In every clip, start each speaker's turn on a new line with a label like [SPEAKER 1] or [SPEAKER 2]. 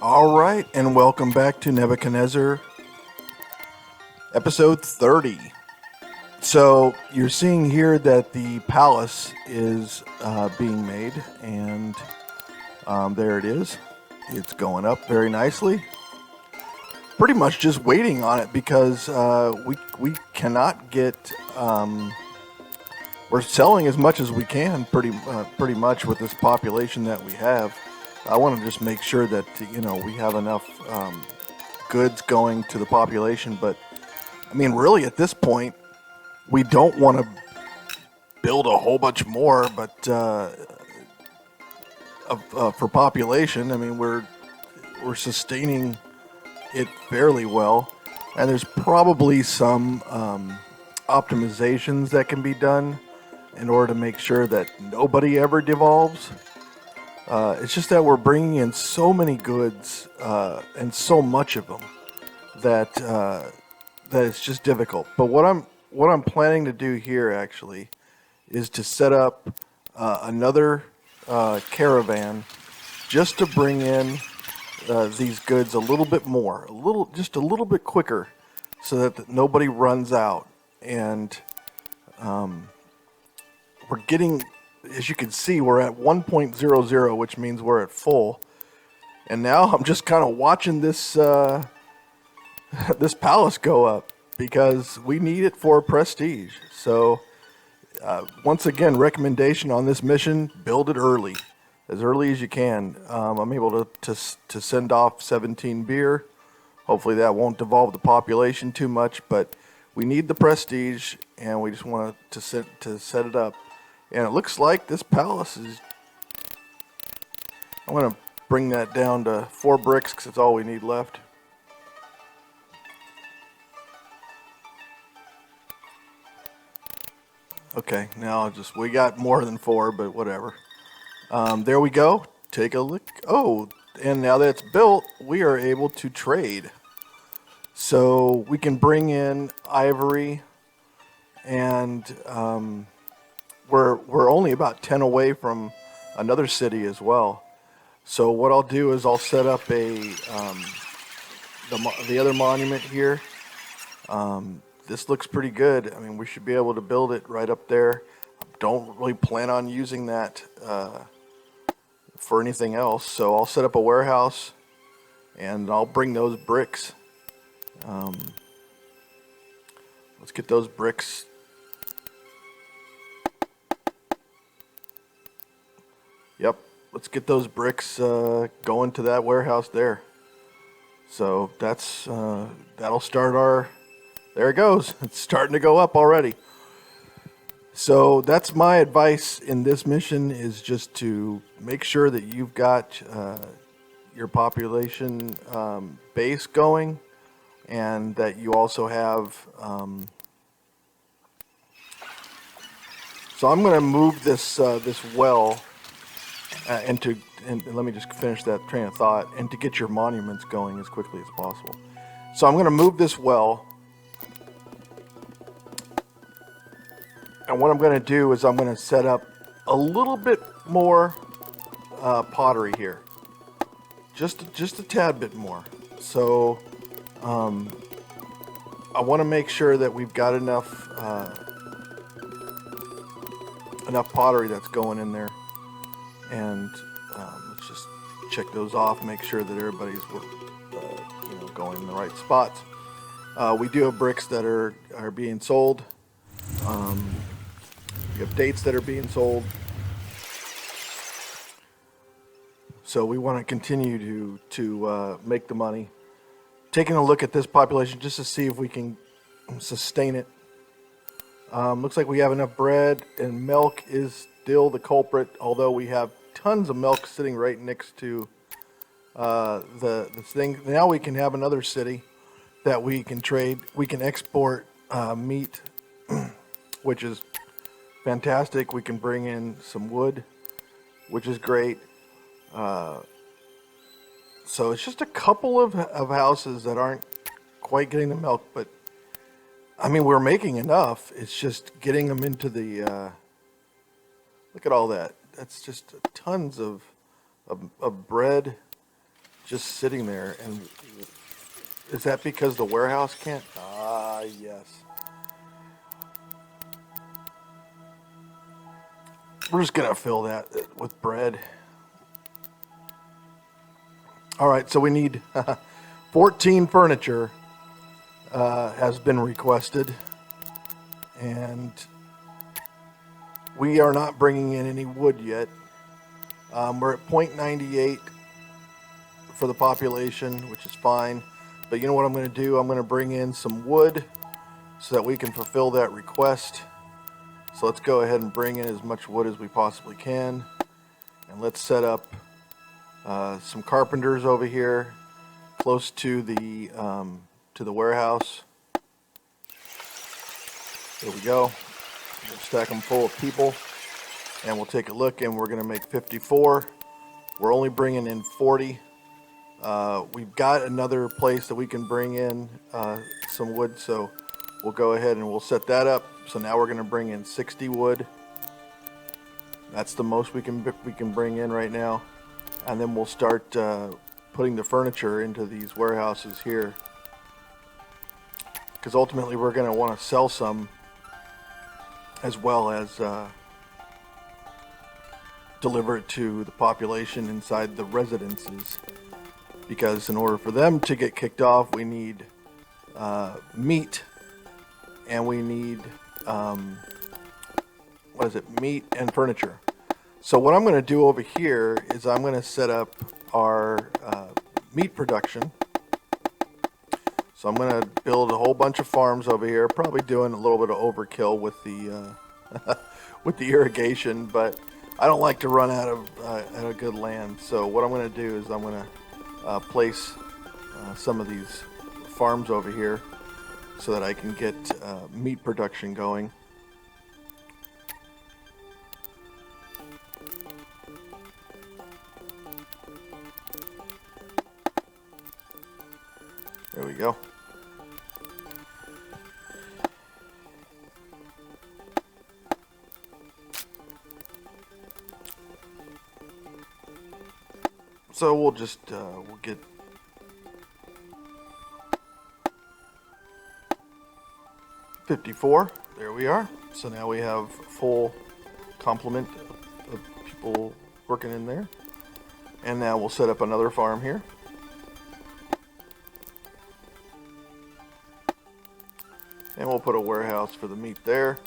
[SPEAKER 1] All right, and welcome back to Nebuchadnezzar, episode 30. So, you're seeing here that the palace is being made, and there it is. It's going up very nicely. Pretty much just waiting on it because we cannot get. We're selling as much as we can, pretty much with this population that we have. I want to just make sure that we have enough goods going to the population. But I mean, really, at this point, we don't want to build a whole bunch more. But for population, I mean, we're sustaining it fairly well, and there's probably some optimizations that can be done in order to make sure that nobody ever devolves. It's just that we're bringing in so many goods and so much of them that that it's just difficult. But what I'm planning to do here actually is to set up another caravan just to bring in these goods a little bit more, just a little bit quicker, so that nobody runs out. And we're getting, as you can see, we're at 1.00, which means we're at full. And now I'm just kind of watching this this palace go up because we need it for prestige. So once again, recommendation on this mission: build it early as you can. I'm able to send off 17 beer. Hopefully that won't devolve the population too much, but we need the prestige, and we just want to set it up. And it looks like this palace is... I'm going to bring that down to 4 bricks because it's all we need left. Okay, now we got more than 4, but whatever. There we go. Take a look. Oh, and now that it's built, we are able to trade. So we can bring in ivory, and we're only about 10 away from another city as well. So what I'll do is I'll set up the other monument here. This looks pretty good. I mean, we should be able to build it right up there. Don't really plan on using that for anything else. So I'll set up a warehouse, and I'll bring those bricks. Let's get those bricks. Yep, let's get those bricks going to that warehouse there. So that'll start our... There it goes. It's starting to go up already. So that's my advice in this mission, is just to make sure that you've got your population base going, and that you also have... So I'm going to move this well and let me just finish that train of thought, and to get your monuments going as quickly as possible. So I'm going to move this well. And what I'm going to do is I'm going to set up a little bit more pottery here, just a tad bit more. So I want to make sure that we've got enough pottery that's going in there, and let's just check those off, make sure that everybody's going in the right spots. We do have bricks that are being sold. We have dates that are being sold. So we want to continue to make the money. Taking a look at this population just to see if we can sustain it. Looks like we have enough bread, and milk is still the culprit, although we have tons of milk sitting right next to the thing. Now we can have another city that we can trade. We can export meat, which is fantastic. We can bring in some wood, which is great. So it's just a couple of houses that aren't quite getting the milk, but I mean, we're making enough. It's just getting them into the... look at all that. That's just tons of bread. just sitting there. And is that because the warehouse can't? Ah, yes. We're just going to fill that with bread. All right, so we need 14 furniture has been requested. And we are not bringing in any wood yet. We're at 0.98 for the population, which is fine. But you know what I'm going to do? I'm going to bring in some wood so that we can fulfill that request. So let's go ahead and bring in as much wood as we possibly can. And let's set up some carpenters over here close to the warehouse. There we go. We'll stack them full of people. And we'll take a look, and we're going to make 54. We're only bringing in 40. We've got another place that we can bring in some wood, so we'll go ahead and we'll set that up. So now we're going to bring in 60 wood. That's the most we can bring in right now. And then we'll start putting the furniture into these warehouses here. Because ultimately we're going to want to sell some as well as deliver it to the population inside the residences. Because in order for them to get kicked off, we need meat, and we need meat and furniture. So what I'm going to do over here is I'm going to set up our meat production. So I'm going to build a whole bunch of farms over here, probably doing a little bit of overkill with the with the irrigation, but I don't like to run out of good land. So what I'm going to do is I'm going to place some of these farms over here so that I can get meat production going. There we go. So we'll just we'll get $54. There we are. So now we have full complement of people working in there. And now we'll set up another farm here. And we'll put a warehouse for the meat there.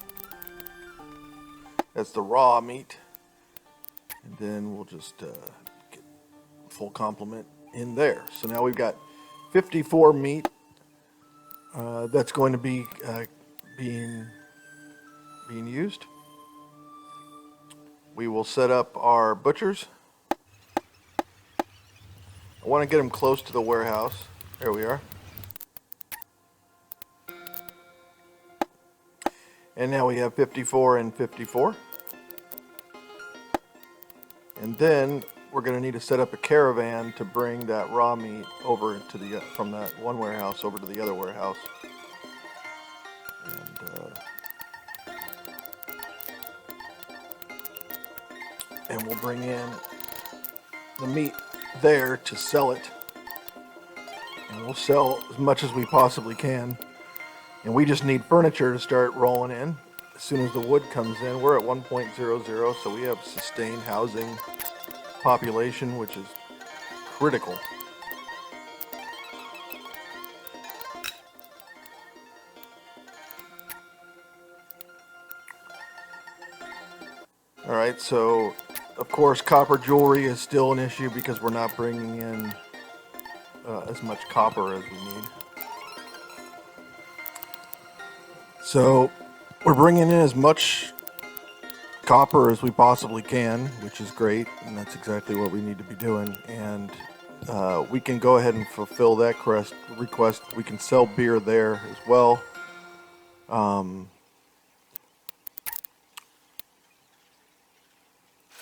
[SPEAKER 1] That's the raw meat. And then we'll just get full complement in there. So now we've got 54 meat that's going to be being used. We will set up our butchers. I want to get them close to the warehouse. There we are. And now we have 54 and 54. And then we're going to need to set up a caravan to bring that raw meat over to the from that one warehouse over to the other warehouse. And we'll bring in the meat there to sell it. And we'll sell as much as we possibly can. And we just need furniture to start rolling in. As soon as the wood comes in, we're at 1.00, so we have sustained housing population, which is critical. All right, so of course copper jewelry is still an issue because we're not bringing in as much copper as we need. So we're bringing in as much copper as we possibly can, which is great, and that's exactly what we need to be doing. And we can go ahead and fulfill that request. We can sell beer there as well.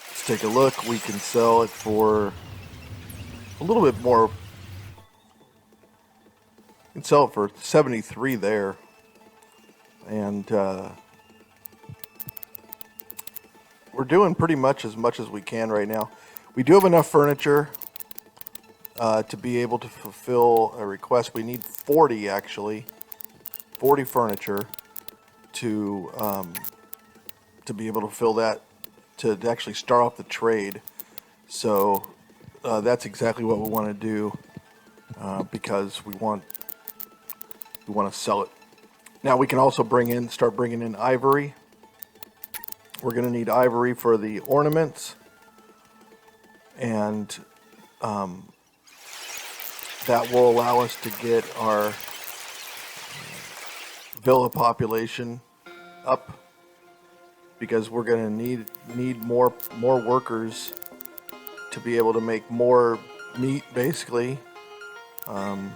[SPEAKER 1] Let's take a look. We can sell it for a little bit more. We can sell it for 73 there. And we're doing pretty much as we can right now. We do have enough furniture to be able to fulfill a request. We need 40 actually, 40 furniture to be able to fill that, to actually start off the trade. So that's exactly what we want to do because we want to sell it. Now we can also start bringing in ivory. We're going to need ivory for the ornaments, and that will allow us to get our villa population up, because we're going to need more workers to be able to make more meat, basically. And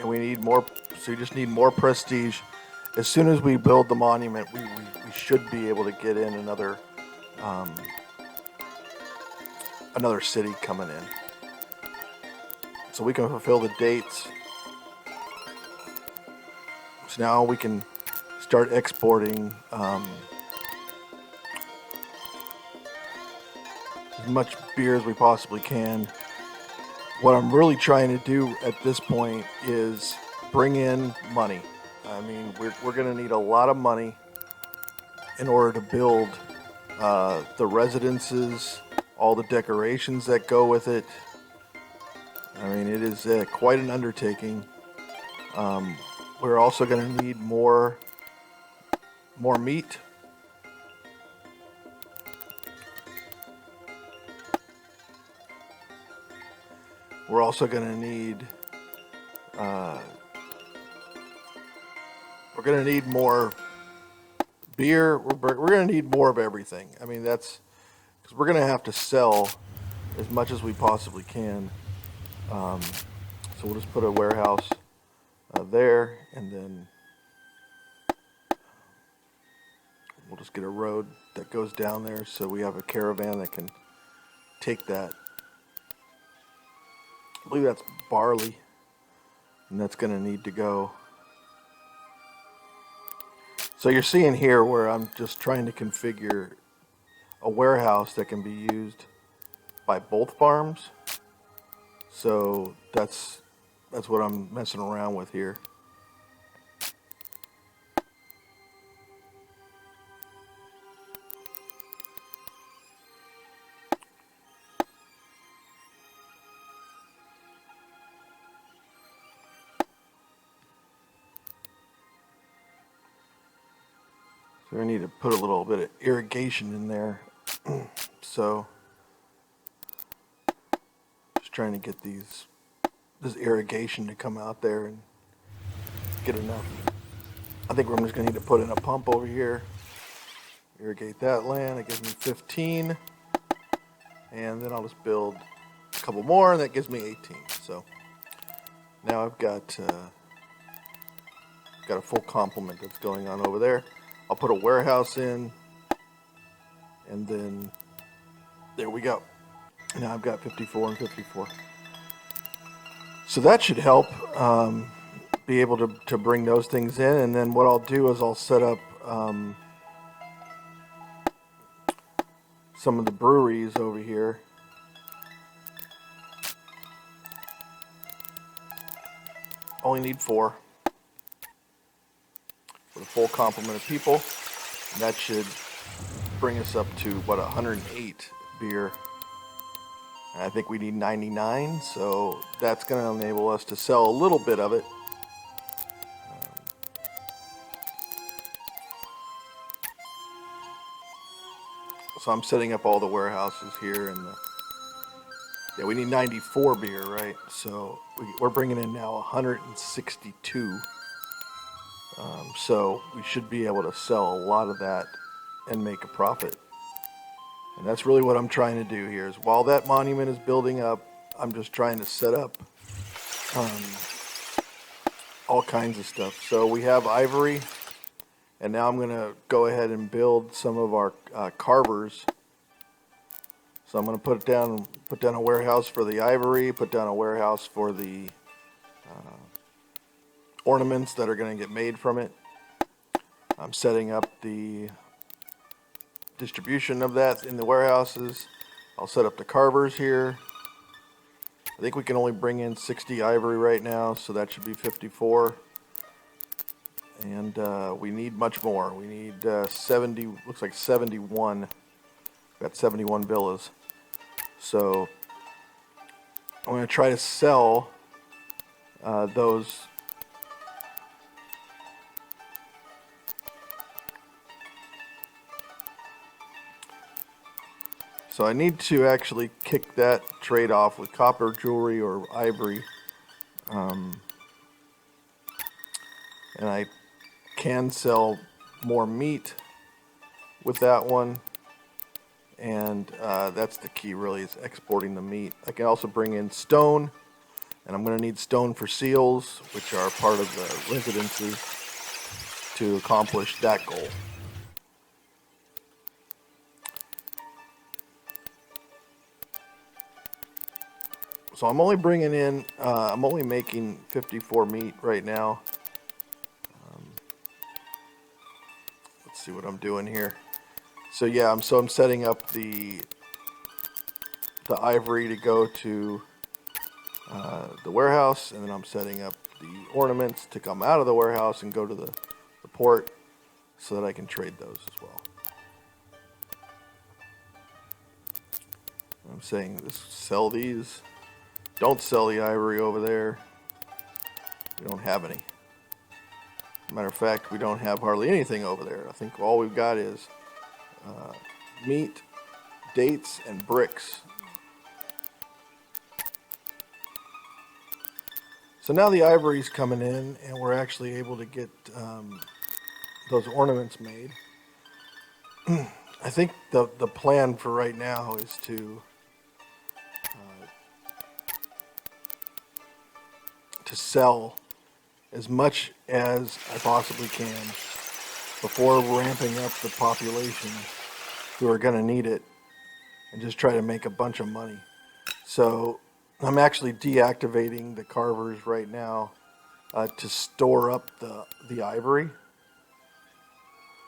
[SPEAKER 1] we need more, so we just need more prestige. As soon as we build the monument, we should be able to get in another city coming in. So we can fulfill the dates. So now we can start exporting as much beer as we possibly can. What I'm really trying to do at this point is bring in money. I mean, we're going to need a lot of money in order to build the residences, all the decorations that go with it. I mean, it is quite an undertaking. We're also going to need more meat. We're also going to need more beer. We're going to need more of everything. I mean, that's because we're going to have to sell as much as we possibly can. So we'll just put a warehouse there, and then we'll just get a road that goes down there so we have a caravan that can take that. I believe that's barley, and that's going to need to go. So you're seeing here where I'm just trying to configure a warehouse that can be used by both farms. So that's what I'm messing around with here. So we need to put a little bit of irrigation in there. So just trying to get this irrigation to come out there and get enough. I think we're just going to need to put in a pump over here. Irrigate that land. That gives me 15. And then I'll just build a couple more, and that gives me 18. So now I've got a full complement that's going on over there. I'll put a warehouse in, and then there we go. Now I've got 54 and 54. So that should help be able to bring those things in. And then what I'll do is I'll set up some of the breweries over here. Only need 4 with a full complement of people. And that should bring us up to, 108 beer. And I think we need 99, so that's going to enable us to sell a little bit of it. So I'm setting up all the warehouses here, and we need 94 beer, right? So we're bringing in now 162. So we should be able to sell a lot of that and make a profit. And that's really what I'm trying to do here, is while that monument is building up, I'm just trying to set up all kinds of stuff. So we have ivory, and now I'm going to go ahead and build some of our carvers. So I'm going to put down a warehouse for the ivory, put down a warehouse for the ornaments that are going to get made from it. I'm setting up the distribution of that in the warehouses. I'll set up the carvers here. I think we can only bring in 60 ivory right now, so that should be 54. And we need much more. We need 70, looks like 71. Got 71 villas. So I'm going to try to sell those. So I need to actually kick that trade off with copper jewelry or ivory. And I can sell more meat with that one. And that's the key, really, is exporting the meat. I can also bring in stone, and I'm going to need stone for seals, which are part of the residency, to accomplish that goal. So I'm only bringing in, I'm only making 54 meat right now. Let's see what I'm doing here. So yeah, I'm setting up the ivory to go to the warehouse, and then I'm setting up the ornaments to come out of the warehouse and go to the port so that I can trade those as well. I'm saying sell these. Don't sell the ivory over there. We don't have any. Matter of fact, we don't have hardly anything over there. I think all we've got is meat, dates, and bricks. So now the ivory's coming in, and we're actually able to get those ornaments made. I think the plan for right now is to sell as much as I possibly can before ramping up the population who are going to need it, and just try to make a bunch of money. So I'm actually deactivating the carvers right now to store up the ivory,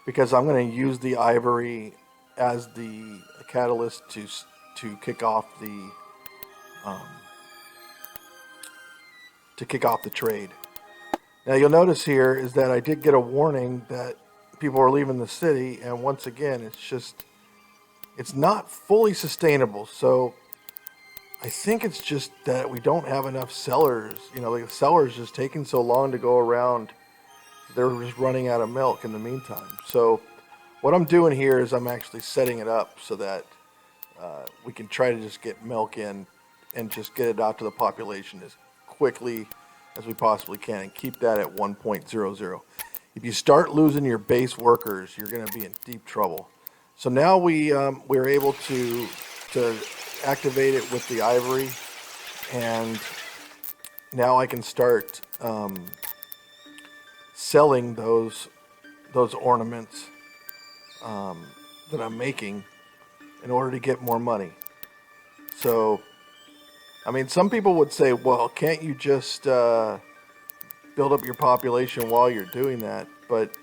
[SPEAKER 1] because I'm going to use the ivory as the catalyst to kick off the trade. Now you'll notice here is that I did get a warning that people are leaving the city, and once again, it's not fully sustainable. So I think it's just that we don't have enough sellers. You know, the sellers just taking so long to go around. They're just running out of milk in the meantime. So what I'm doing here is I'm actually setting it up so that we can try to just get milk in and just get it out to the population as quickly as we possibly can, and keep that at 1.00. If you start losing your base workers, you're going to be in deep trouble. So now we're able to activate it with the ivory, and now I can start selling those ornaments that I'm making in order to get more money. So I mean, some people would say, well, can't you just build up your population while you're doing that? But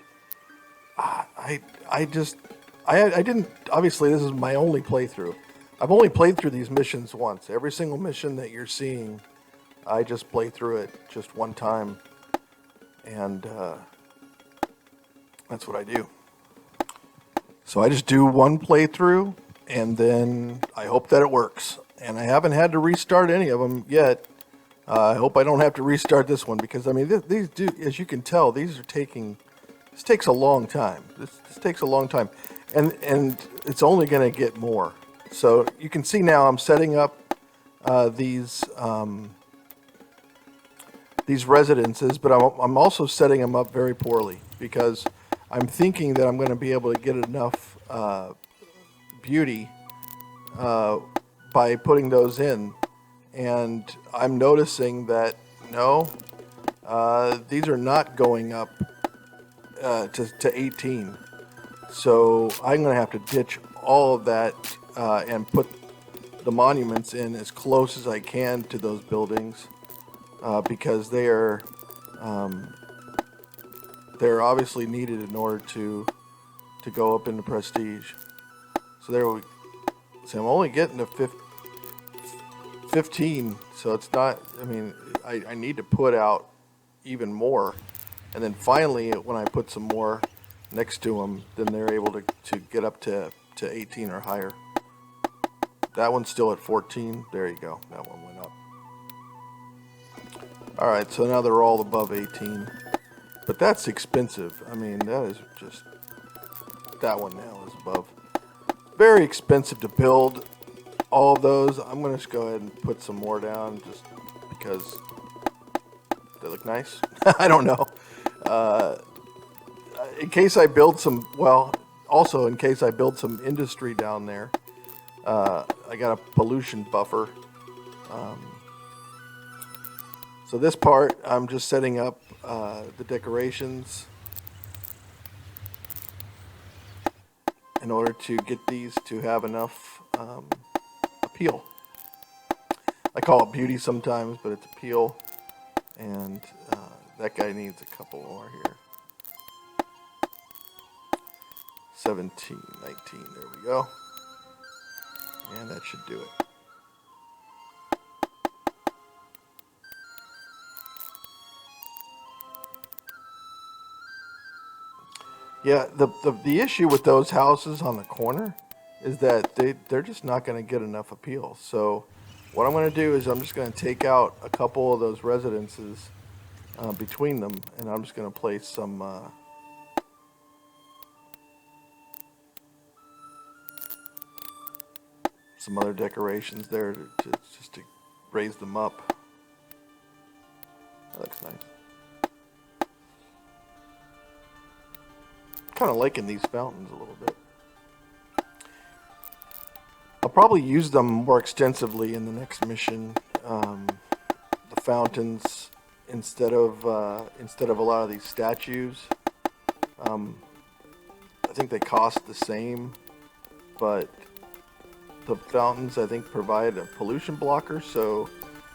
[SPEAKER 1] I didn't, obviously this is my only playthrough. I've only played through these missions once. Every single mission that you're seeing, I just play through it just one time. And that's what I do. So I just do one playthrough, and then I hope that it works. And I haven't had to restart any of them yet. I hope I don't have to restart this one, because I mean, these do, as you can tell, this takes a long time. This takes a long time, and it's only going to get more. So you can see now I'm setting up these residences, but I'm also setting them up very poorly, because I'm thinking that I'm going to be able to get enough beauty by putting those in, and I'm noticing that no, these are not going up to 18. So I'm going to have to ditch all of that and put the monuments in as close as I can to those buildings, because they're obviously needed in order to go up into prestige. So there we See, I'm only getting to 15, so it's not, I mean, I need to put out even more. And then finally, when I put some more next to them, then they're able to get up to 18 or higher. That one's still at 14. There you go. That one went up. All right, so now they're all above 18. But that's expensive. I mean, that is just, that one now is above. Very expensive to build all of those. I'm going to just go ahead and put some more down just because they look nice. I don't know. In case I build some, well, also in case I build some industry down there, I got a pollution buffer. So this part, I'm just setting up the decorations in order to get these to have enough appeal. I call it beauty sometimes, but it's appeal. And that guy needs a couple more here. 17, 19, there we go. And that should do it. Yeah, the issue with those houses on the corner is that they're just not going to get enough appeal. So what I'm going to do is I'm just going to take out a couple of those residences between them, and I'm just going to place some other decorations there just to raise them up. That looks nice. Kind of liking these fountains a little bit. I'll probably use them more extensively in the next mission. The fountains instead of a lot of these statues. I think they cost the same, but the fountains I think provide a pollution blocker, so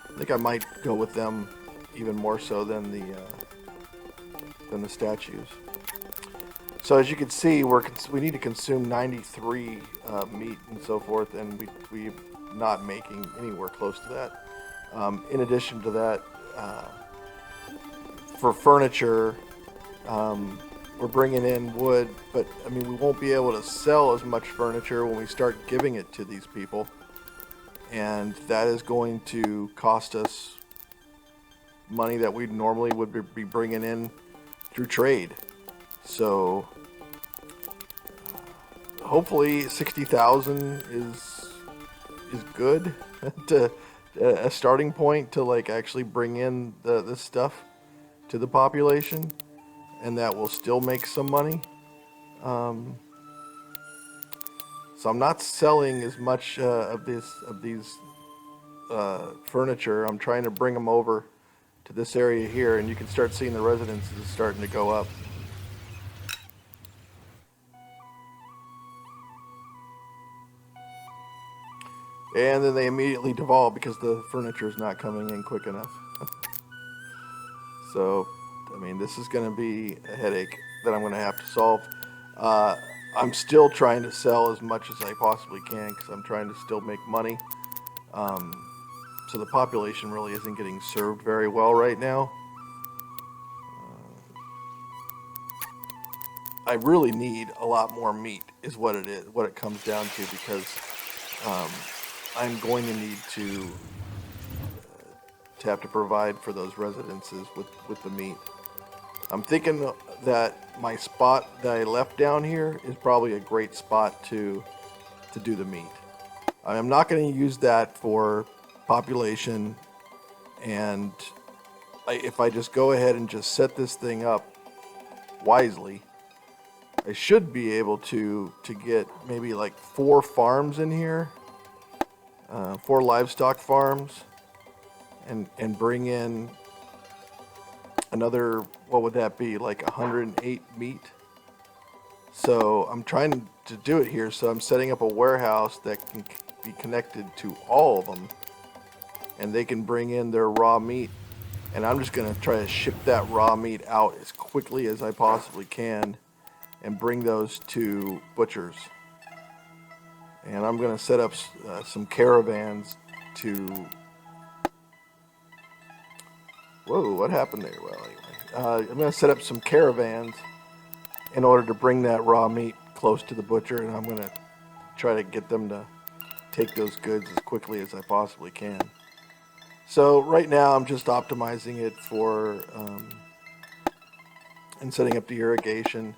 [SPEAKER 1] I think I might go with them even more so than the statues. So as you can see, we need to consume 93 meat and so forth, and we're not making anywhere close to that. In addition to that, for furniture, we're bringing in wood, but I mean we won't be able to sell as much furniture when we start giving it to these people, and that is going to cost us money that we normally would be bringing in through trade. So hopefully 60,000 is good to a starting point to like actually bring in this stuff to the population, and that will still make some money. So I'm not selling as much of these furniture. I'm trying to bring them over to this area here, and you can start seeing the residences starting to go up. And then they immediately devolve because the furniture is not coming in quick enough. So, I mean, this is going to be a headache that I'm going to have to solve. I'm still trying to sell as much as I possibly can because I'm trying to still make money. So the population really isn't getting served very well right now. I really need a lot more meat is what it comes down to, because I'm going to need to have to provide for those residences with the meat. I'm thinking that my spot that I left down here is probably a great spot to do the meat. I'm not going to use that for population, and if I just go ahead and just set this thing up wisely, I should be able to get maybe like 4 farms in here, 4 livestock farms, and bring in another, what would that be, like 108 meat. So I'm trying to do it here, so I'm setting up a warehouse that can be connected to all of them, and they can bring in their raw meat, and I'm just going to try to ship that raw meat out as quickly as I possibly can and bring those to butchers. And I'm going to set up some caravans to... Whoa, what happened there? Well, anyway, I'm going to set up some caravans in order to bring that raw meat close to the butcher, and I'm going to try to get them to take those goods as quickly as I possibly can. So right now I'm just optimizing it for and setting up the irrigation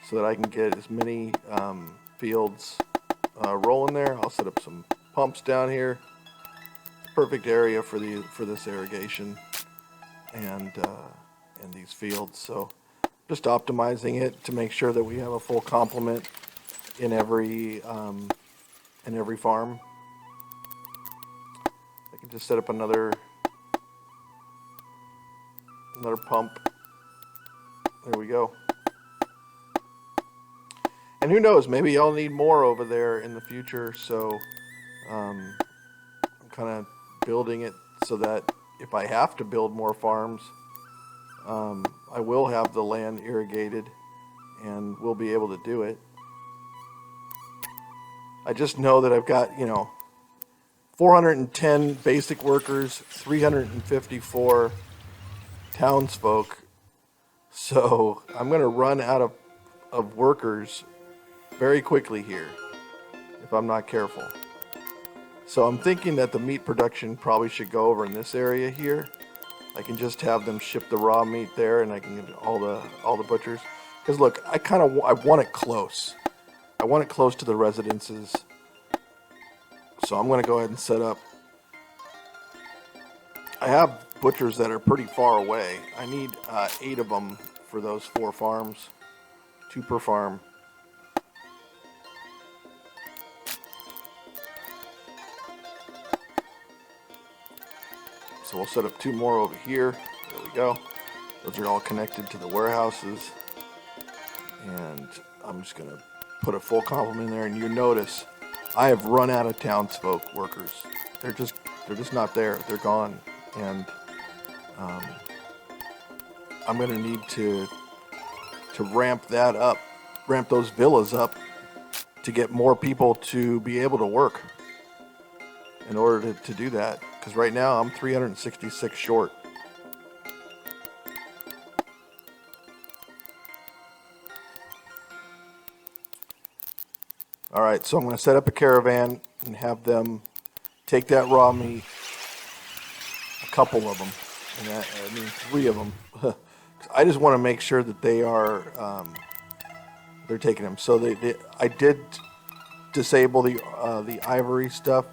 [SPEAKER 1] so that I can get as many fields rolling there. I'll set up some pumps down here. Perfect area for this irrigation and these fields. So just optimizing it to make sure that we have a full complement in every farm. I can just set up another pump. There we go. And who knows, maybe I'll need more over there in the future, so I'm kind of building it so that if I have to build more farms, I will have the land irrigated and we'll be able to do it. I just know that I've got, 410 basic workers, 354 townsfolk, so I'm going to run out of workers very quickly here if I'm not careful. So I'm thinking that the meat production probably should go over in this area here. I can just have them ship the raw meat there, and I can get all the butchers. Because look, I want it close. I want it close to the residences. So I'm going to go ahead and set up. I have butchers that are pretty far away. I need 8 of them for those 4 farms, 2 per farm. So we'll set up 2 more over here. There we go. Those are all connected to the warehouses. And I'm just going to put a full complement in there. And you notice I have run out of townsfolk workers. They're just not there. They're gone. And I'm going to need to ramp that up, ramp those villas up to get more people to be able to work in order to do that. Because right now I'm 366 short. All right, so I'm going to set up a caravan and have them take that raw meat, a couple of them, and 3 of them. I just want to make sure that they are, they're taking them. So I did disable the ivory stuff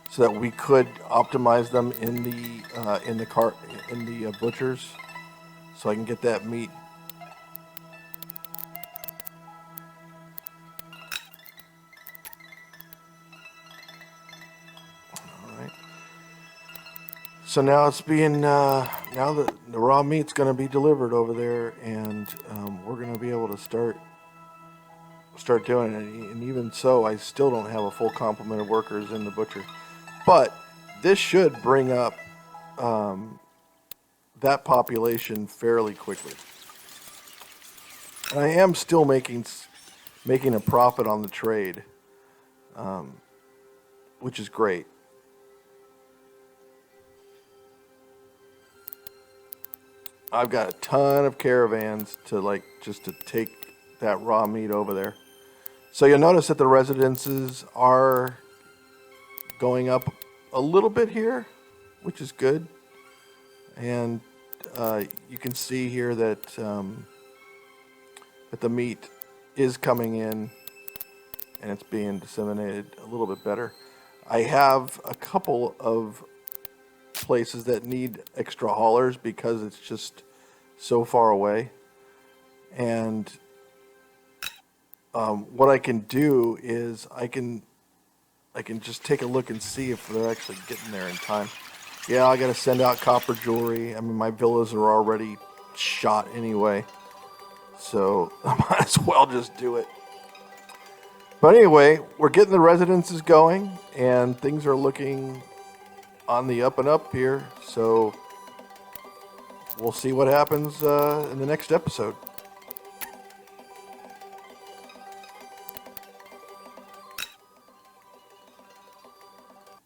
[SPEAKER 1] so that we could optimize them in the butchers, so I can get that meat. So now it's being, now the raw meat's going to be delivered over there, and we're going to be able to start doing it. And even so, I still don't have a full complement of workers in the butcher. But this should bring up that population fairly quickly. And I am still making a profit on the trade, which is great. I've got a ton of caravans to take that raw meat over there. So you'll notice that the residences are going up a little bit here, which is good. And you can see here that that the meat is coming in and it's being disseminated a little bit better. I have a couple of places that need extra haulers because it's just so far away, and what I can do is I can just take a look and see if they're actually getting there in time. Yeah, I gotta send out copper jewelry. I mean, my villas are already shot anyway, so I might as well just do it. But anyway, we're getting the residences going and things are looking on the up and up here, so we'll see what happens in the next episode.